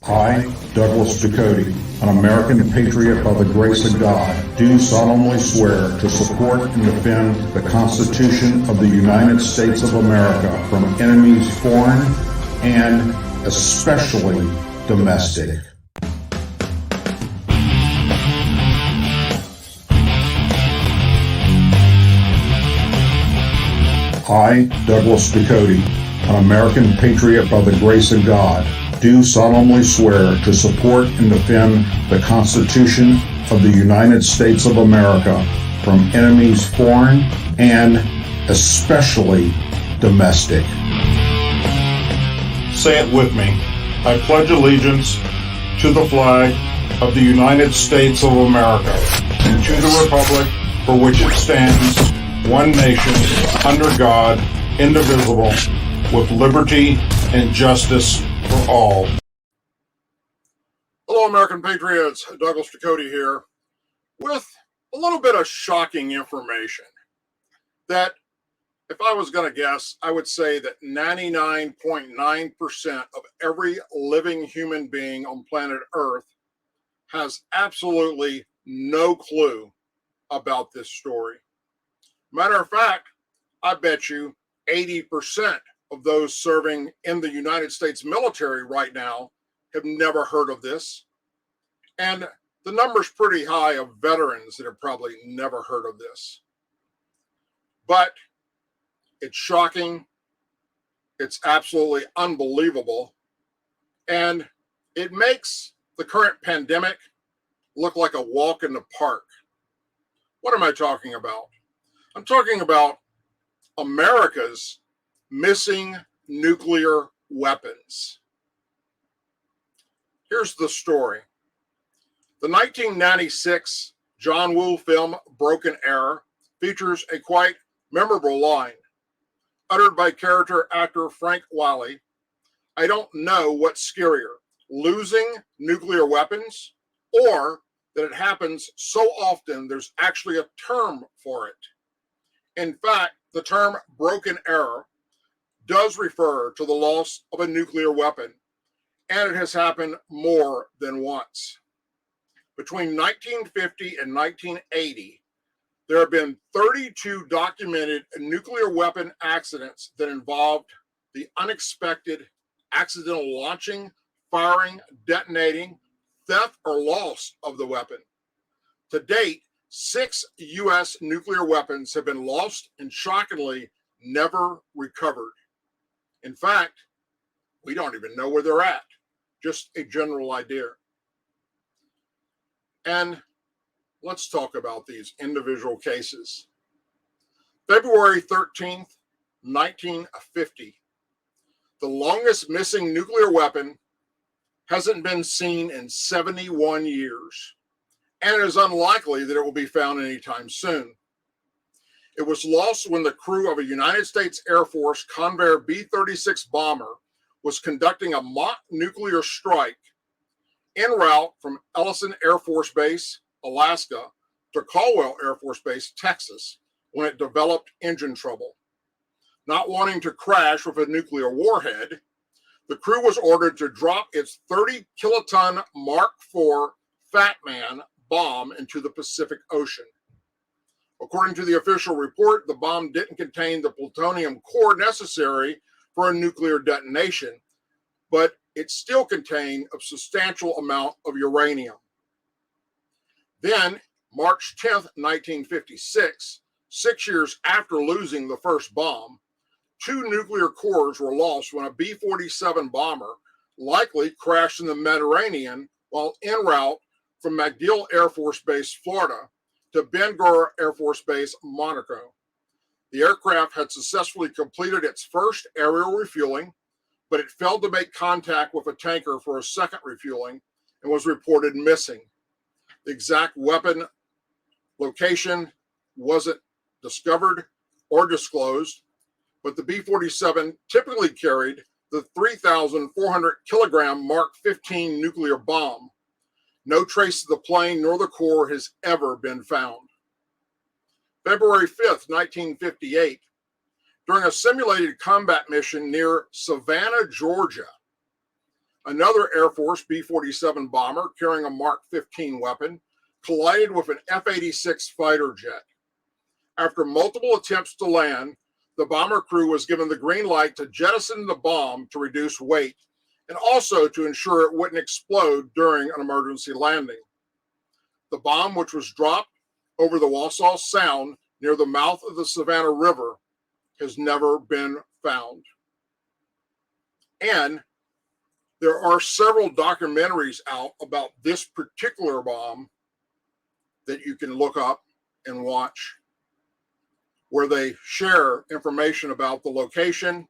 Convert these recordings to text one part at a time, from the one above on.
I, Douglas Ducote, an American patriot by the grace of God, do solemnly swear to support and defend the Constitution of the United States of America from enemies foreign and especially domestic. I, Douglas Ducote, an American patriot by the grace of God, do solemnly swear to support and defend the Constitution of the United States of America from enemies foreign and especially domestic. Say it with me. I pledge allegiance to the flag of the United States of America and to the republic for which it stands, one nation, under God, indivisible, with liberty and justice for all. Hello, American Patriots. Douglas Ducote here with a little bit of shocking information that, if I was going to guess, I would say that 99.9% of every living human being on planet Earth has absolutely no clue about this story. Matter of fact, I bet you 80% of those serving in the United States military right now have never heard of this. And the number's pretty high of veterans that have probably never heard of this. But it's shocking. It's absolutely unbelievable. And it makes the current pandemic look like a walk in the park. What am I talking about? I'm talking about America's missing nuclear weapons. Here's the story. The 1996 John Woo film Broken Arrow features a quite memorable line uttered by character actor Frank Wiley. I don't know what's scarier, losing nuclear weapons or that it happens so often there's actually a term for it. In fact, the term broken arrow does refer to the loss of a nuclear weapon, and it has happened more than once. Between 1950 and 1980, there have been 32 documented nuclear weapon accidents that involved the unexpected accidental launching, firing, detonating, theft, or loss of the weapon. To date, 6 U.S. nuclear weapons have been lost and shockingly never recovered. In fact, we don't even know where they're at, just a general idea. And let's talk about these individual cases. February 13th, 1950. The longest missing nuclear weapon hasn't been seen in 71 years, and it is unlikely that it will be found anytime soon. It was lost when the crew of a United States Air Force Convair B-36 bomber was conducting a mock nuclear strike en route from Ellison Air Force Base, Alaska, to Caldwell Air Force Base, Texas, when it developed engine trouble. Not wanting to crash with a nuclear warhead, the crew was ordered to drop its 30-kiloton Mark IV Fat Man bomb into the Pacific Ocean. According to the official report, the bomb didn't contain the plutonium core necessary for a nuclear detonation, but it still contained a substantial amount of uranium. Then, March 10th, 1956, 6 years after losing the first bomb, 2 nuclear cores were lost when a B-47 bomber likely crashed in the Mediterranean while en route from MacDill Air Force Base, Florida, to Ben-Gurion Air Force Base, Monaco. The aircraft had successfully completed its first aerial refueling, but it failed to make contact with a tanker for a second refueling and was reported missing. The exact weapon location wasn't discovered or disclosed, but the B-47 typically carried the 3,400 kilogram Mark 15 nuclear bomb. No trace of the plane nor the core has ever been found. February 5th, 1958, during a simulated combat mission near Savannah, Georgia, Another Air Force B-47 bomber carrying a Mark 15 weapon collided with an F-86 fighter jet. After multiple attempts to land, the bomber crew was given the green light to jettison the bomb to reduce weight and also to ensure it wouldn't explode during an emergency landing. The bomb, which was dropped over the Wassaw Sound near the mouth of the Savannah River, has never been found. And there are several documentaries out about this particular bomb that you can look up and watch, where they share information about the location.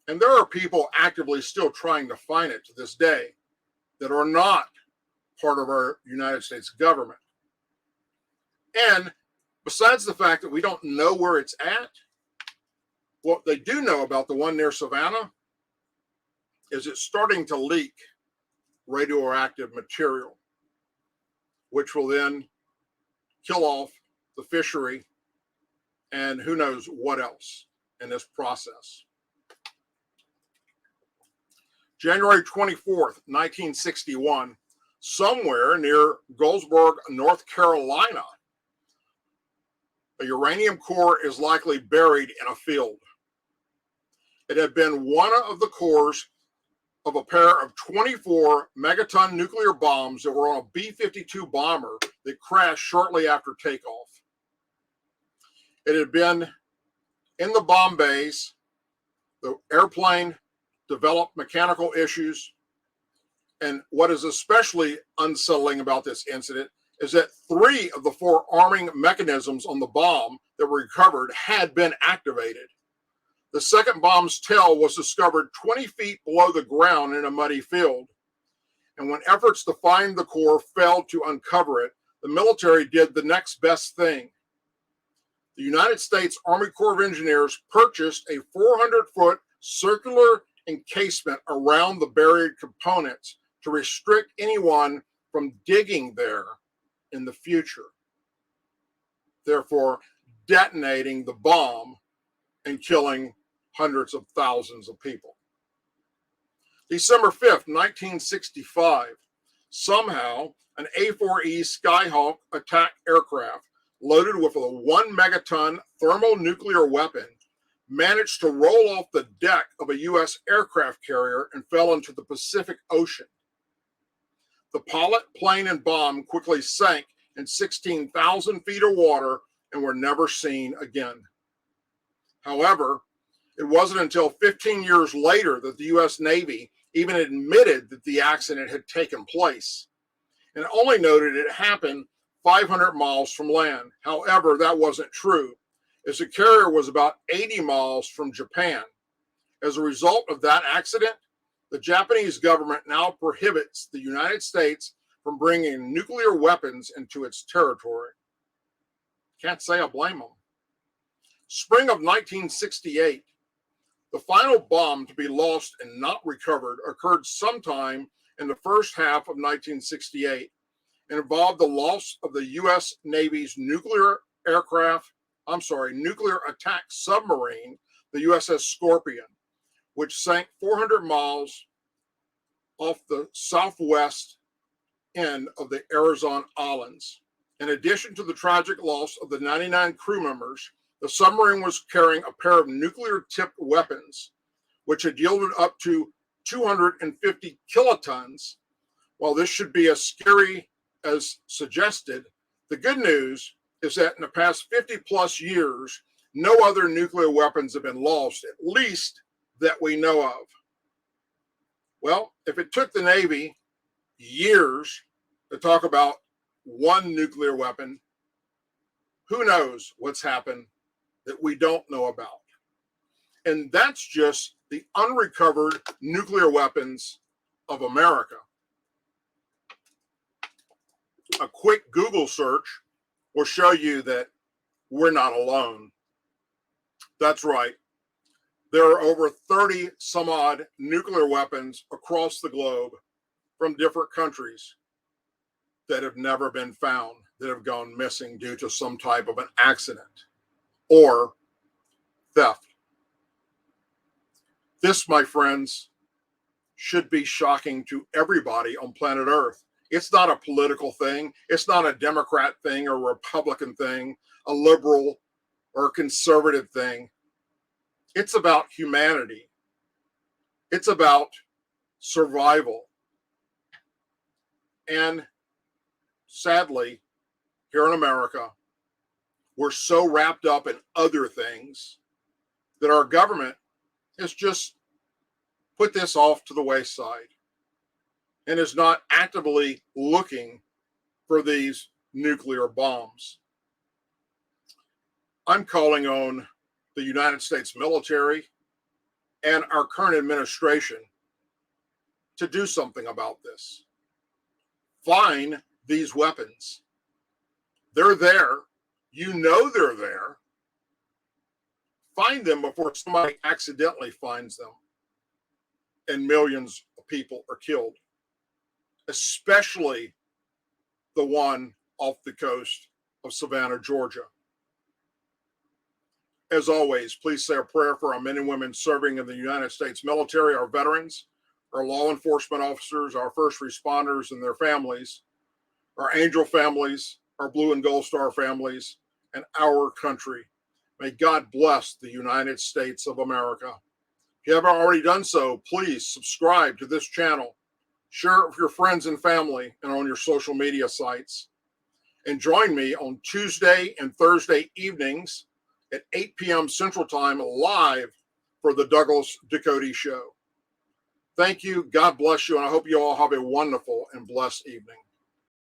And there are people actively still trying to find it to this day that are not part of our United States government. And besides the fact that we don't know where it's at, what they do know about the one near Savannah is it's starting to leak radioactive material, which will then kill off the fishery and who knows what else in this process. January 24th, 1961, somewhere near Goldsboro, North Carolina, a uranium core is likely buried in a field. It had been one of the cores of a pair of 24 megaton nuclear bombs that were on a B-52 bomber that crashed shortly after takeoff. It had been in the bomb bays. The airplane developed mechanical issues. And what is especially unsettling about this incident is that 3 of the 4 arming mechanisms on the bomb that were recovered had been activated. The second bomb's tail was discovered 20 feet below the ground in a muddy field. And when efforts to find the core failed to uncover it, the military did the next best thing. The United States Army Corps of Engineers purchased a 400-foot circular encasement around the buried components to restrict anyone from digging there in the future, therefore detonating the bomb and killing hundreds of thousands of people. December 5th, 1965, somehow an A-4E Skyhawk attack aircraft loaded with a 1 megaton thermonuclear weapon managed to roll off the deck of a U.S. aircraft carrier and fell into the Pacific Ocean. The pilot, plane, and bomb quickly sank in 16,000 feet of water and were never seen again. However, it wasn't until 15 years later that the U.S. Navy even admitted that the accident had taken place, and only noted it happened 500 miles from land. However, that wasn't true, as the carrier was about 80 miles from Japan. As a result of that accident, the Japanese government now prohibits the United States from bringing nuclear weapons into its territory. Can't say I blame them. Spring of 1968, the final bomb to be lost and not recovered occurred sometime in the first half of 1968 and involved the loss of the U.S. Navy's nuclear attack submarine, the USS Scorpion, which sank 400 miles off the southwest end of the Arizona Islands. In addition to the tragic loss of the 99 crew members, the submarine was carrying a pair of nuclear-tipped weapons, which had yielded up to 250 kilotons. While this should be as scary as suggested, the good news is that in the past 50-plus years, no other nuclear weapons have been lost, at least that we know of. Well, if it took the Navy years to talk about one nuclear weapon, who knows what's happened that we don't know about? And that's just the unrecovered nuclear weapons of America. A quick Google search will show you that we're not alone. That's right. There are over 30 some odd nuclear weapons across the globe from different countries that have never been found, that have gone missing due to some type of an accident or theft. This, my friends, should be shocking to everybody on planet Earth. It's not a political thing. It's not a Democrat thing or a Republican thing, a liberal or a conservative thing. It's about humanity. It's about survival. And sadly, here in America, we're so wrapped up in other things that our government has just put this off to the wayside and is not actively looking for these nuclear bombs. I'm calling on the United States military and our current administration to do something about this. Find these weapons. They're there. You know they're there. Find them before somebody accidentally finds them and millions of people are killed, especially the one off the coast of Savannah, Georgia. As always, please say a prayer for our men and women serving in the United States military, our veterans, our law enforcement officers, our first responders and their families, our angel families, our blue and gold star families, and our country. May God bless the United States of America. If you haven't already done so, please subscribe to this channel. Share it with your friends and family and on your social media sites. And join me on Tuesday and Thursday evenings at 8 p.m. Central Time live for the Douglas Ducote Show. Thank you. God bless you. And I hope you all have a wonderful and blessed evening.